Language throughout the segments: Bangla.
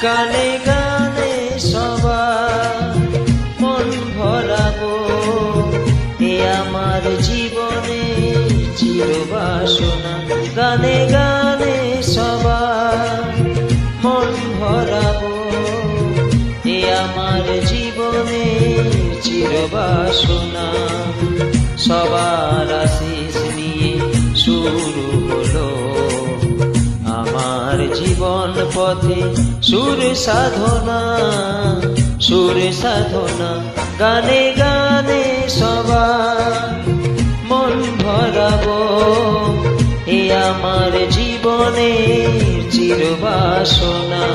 গানে গানে সবার মন ভরাবো, এ আমার জীবনে চিরবাসনা। গানে গানে সবার মন ভরাবো, এ আমার জীবনে চিরবাসনা। সবার আশিস নিয়ে শুরু হলো আমার জীবন পথে সুর সাধনা, সুর সাধনা। গানে গানে সবার মন ভরাবো, এ আমার জীবনে চিরবাসনা।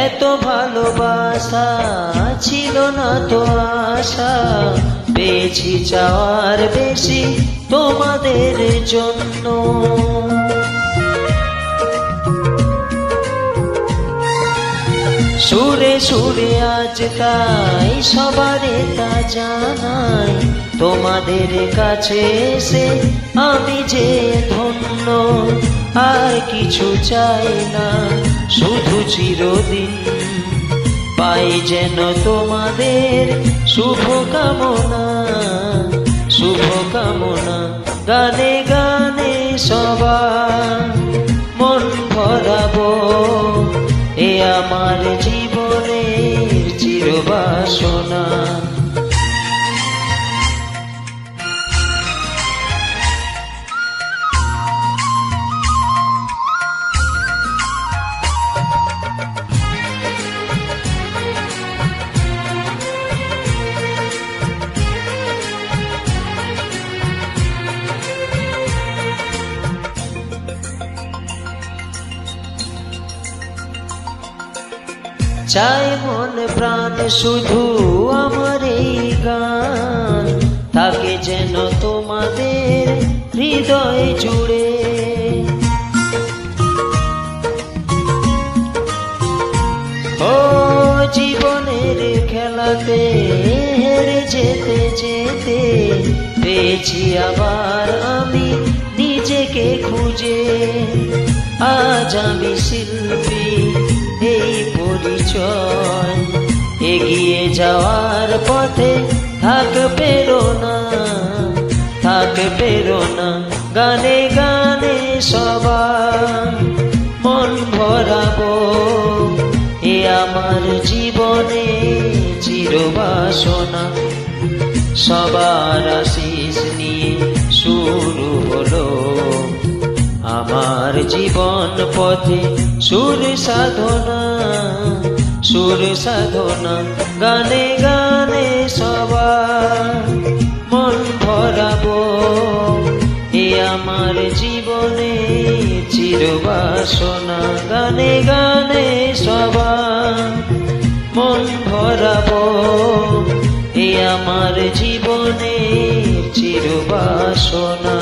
এত ভালোবাসা ছিল না তো আশা, পেয়েছি চাওয়ার বেশি তোমাদের জন্য। সুরে সুরে আজ তাই সবারে তা জানাই, তোমাদের কাছে এসে আমি যে ধন্য। আর কিছু চাই না, শুধু চিরদিন পাই যেন তোমাদের শুভ কামনা, শুভ কামনা। গানে গানে সবার মন ভরাবো, এ আমার জীবনের চিরবাসনা। চাই মন প্রাণ শুধু আমার এই গান, থাকে যেন তোমাদের হৃদয় জুড়ে। ও জীবনের খেলাতে হেরে যেতে যেতে পেয়েছি আবার আমি নিজেকে খুঁজে। আজ আমি শিল্পী, এই পরিচয় এগিয়ে যাওয়ার পথে থাক প্রেরণা, থাক প্রেরণা। গানে গানে সবার মন ভরাবো, এ আমার জীবনে চিরবাসনা। সবার আশিস নিয়ে শুরু হলো আমার জীবন পথে সুর সাধনা, সুর সাধনা। গানে গানে সবার মন ভরাবো, এ আমার জীবনে চিরবাসনা। গানে গানে সবার মন ভরাবো, এ আমার জীবনে চিরবাসনা।